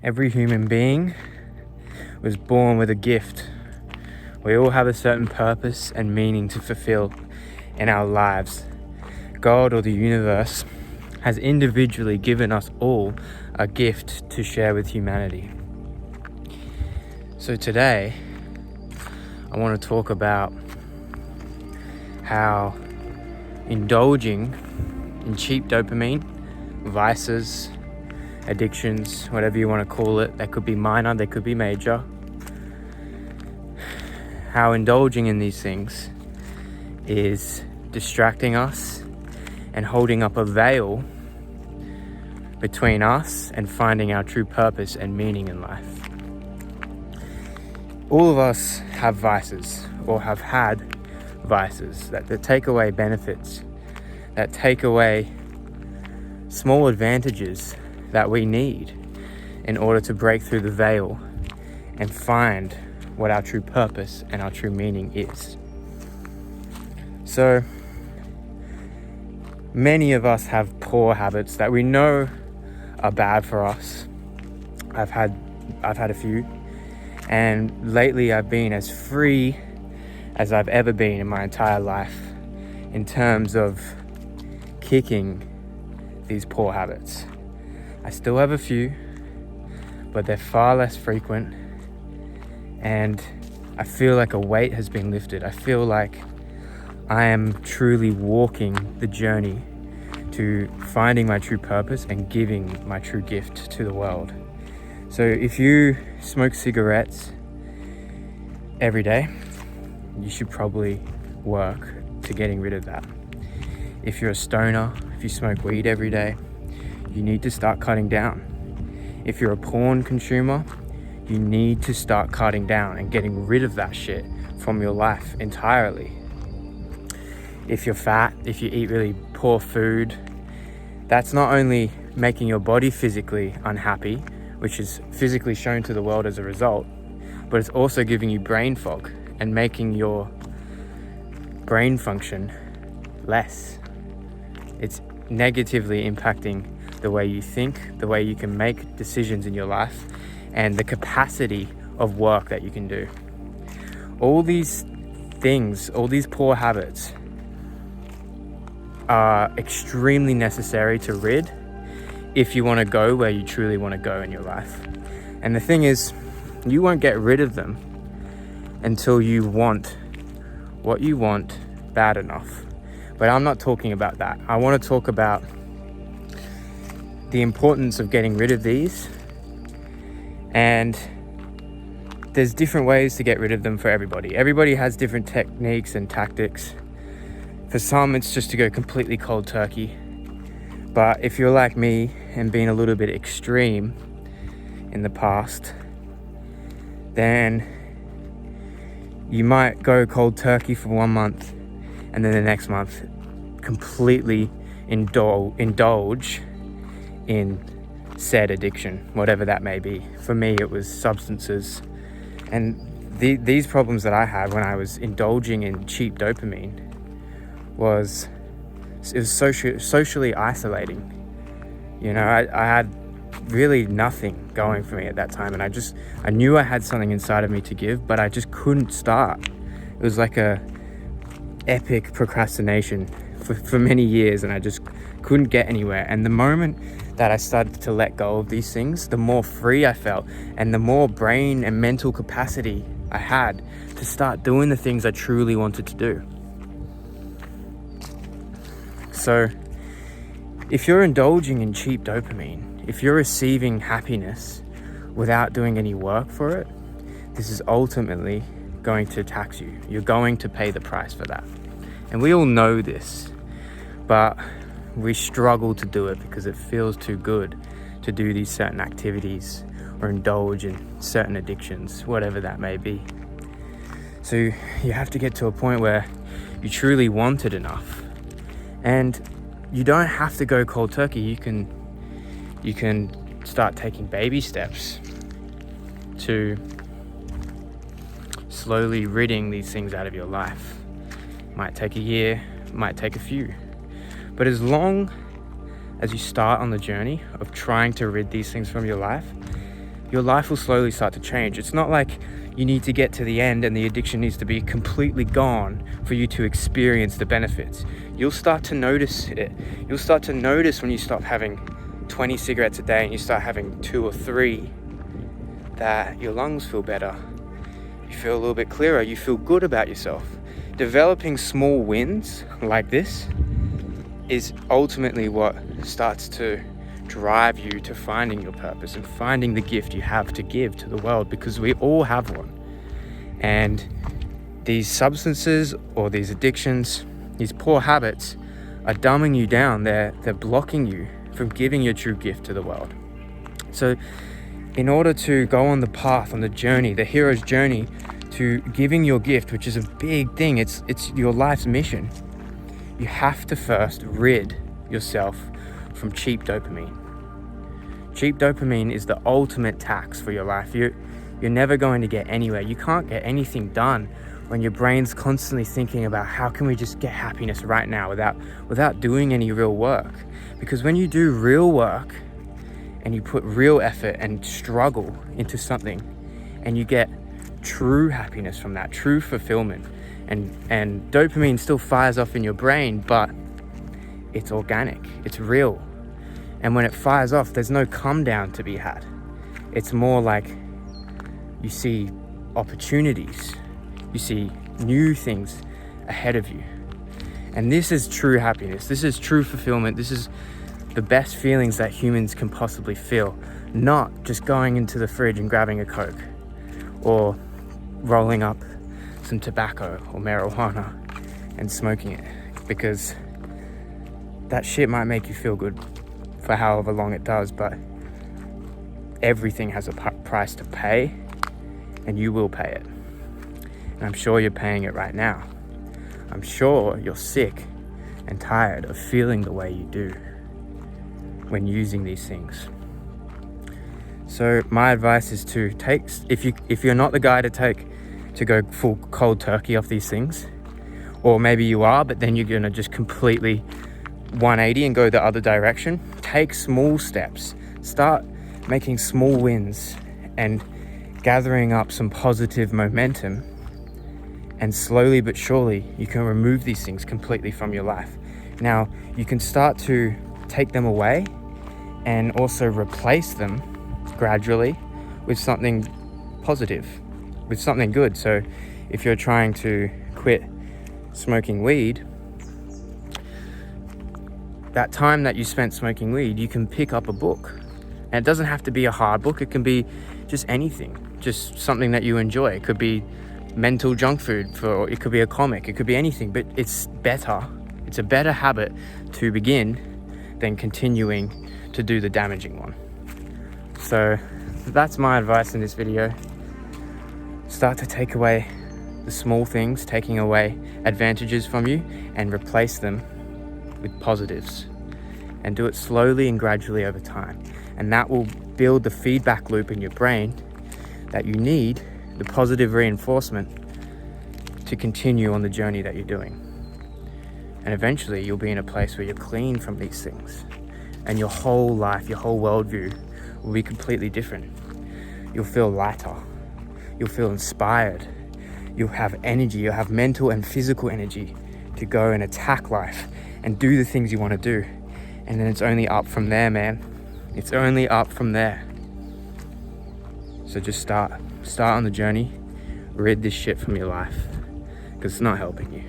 Every human being was born with a gift. We all have a certain purpose and meaning to fulfill in our lives. God or the universe has individually given us all a gift to share with humanity. So today, I want to talk about how indulging in cheap dopamine, vices, addictions, whatever you want to call it, they could be minor, they could be major, how indulging in these things is distracting us and holding up a veil between us and finding our true purpose and meaning in life. All of us have vices or have had vices that take away benefits, that take away small advantages that we need in order to break through the veil and find what our true purpose and our true meaning is. So many of us have poor habits that we know are bad for us. I've had a few, and lately I've been as free as I've ever been in my entire life in terms of kicking these poor habits. I still have a few, but they're far less frequent, and I feel like a weight has been lifted. I feel like I am truly walking the journey to finding my true purpose and giving my true gift to the world. So if you smoke cigarettes every day, you should probably work to getting rid of that. If you're a stoner, if you smoke weed every day, you need to start cutting down. If you're a porn consumer, you need to start cutting down and getting rid of that shit from your life entirely. If you're fat, if you eat really poor food, that's not only making your body physically unhappy, which is physically shown to the world as a result, but it's also giving you brain fog and making your brain function less. It's negatively impacting the way you think, the way you can make decisions in your life, and the capacity of work that you can do. All these things, all these poor habits are extremely necessary to rid if you want to go where you truly want to go in your life. And the thing is, you won't get rid of them until you want what you want bad enough. But I'm not talking about that. I want to talk about the importance of getting rid of these, and there's different ways to get rid of them for everybody. Everybody has different techniques and tactics. For some, it's just to go completely cold turkey. But if you're like me and being a little bit extreme in the past, then you might go cold turkey for 1 month, and then the next month completely indulge in said addiction, whatever that may be. For me, it was substances. And these problems that I had when I was indulging in cheap dopamine was socially isolating. You know, I had really nothing going for me at that time, and I knew I had something inside of me to give, but I just couldn't start. It was like a epic procrastination for many years, and I just couldn't get anywhere. And the moment that I started to let go of these things, the more free I felt, and the more brain and mental capacity I had to start doing the things I truly wanted to do. So if you're indulging in cheap dopamine, if you're receiving happiness without doing any work for it, this is ultimately going to tax you. You're going to pay the price for that. And we all know this, but we struggle to do it because it feels too good to do these certain activities or indulge in certain addictions, whatever that may be. So you have to get to a point where you truly want it enough. And you don't have to go cold turkey. You can start taking baby steps to slowly ridding these things out of your life. Might take a year, might take a few. But as long as you start on the journey of trying to rid these things from your life, your life will slowly start to change. It's not like you need to get to the end and the addiction needs to be completely gone for you to experience the benefits. You'll start to notice it. You'll start to notice when you stop having 20 cigarettes a day and you start having 2 or 3, that your lungs feel better. You feel a little bit clearer. You feel good about yourself. Developing small wins like this is ultimately what starts to drive you to finding your purpose and finding the gift you have to give to the world, because we all have one. And these substances or these addictions, these poor habits are dumbing you down. They're blocking you from giving your true gift to the world. So in order to go on the path, on the journey, the hero's journey to giving your gift, which is a big thing, it's your life's mission, you have to first rid yourself from cheap dopamine. Cheap dopamine is the ultimate tax for your life. You're never going to get anywhere. You can't get anything done when your brain's constantly thinking about how can we just get happiness right now without doing any real work. Because when you do real work and you put real effort and struggle into something, and you get true happiness from that, true fulfillment, and dopamine still fires off in your brain, but it's organic, it's real. And when it fires off, there's no come down to be had. It's more like you see opportunities, you see new things ahead of you. And this is true happiness. This is true fulfillment. This is the best feelings that humans can possibly feel. Not just going into the fridge and grabbing a Coke or rolling up some tobacco or marijuana and smoking it, because that shit might make you feel good for however long it does, but everything has a price to pay, and you will pay it. And I'm sure you're paying it right now. I'm sure you're sick and tired of feeling the way you do when using these things. So my advice is to take, if you're not the guy to go full cold turkey off these things, or maybe you are, but then you're gonna just completely 180 and go the other direction, take small steps. Start making small wins and gathering up some positive momentum, and slowly but surely you can remove these things completely from your life. Now you can start to take them away and also replace them gradually with something positive, with something good. So if you're trying to quit smoking weed, that time that you spent smoking weed, you can pick up a book. And it doesn't have to be a hard book. It can be just anything, just something that you enjoy. It could be mental junk food, it could be a comic, it could be anything, but it's better. It's a better habit to begin than continuing to do the damaging one. So that's my advice in this video. Start to take away the small things, taking away advantages from you, and replace them with positives, and do it slowly and gradually over time. And that will build the feedback loop in your brain that you need, the positive reinforcement, to continue on the journey that you're doing. And eventually you'll be in a place where you're clean from these things, and your whole life, your whole worldview will be completely different. You'll feel lighter, you'll feel inspired, you'll have energy, you'll have mental and physical energy to go and attack life and do the things you want to do. And then it's only up from there, man. It's only up from there. So just start on the journey. Rid this shit from your life, because it's not helping you.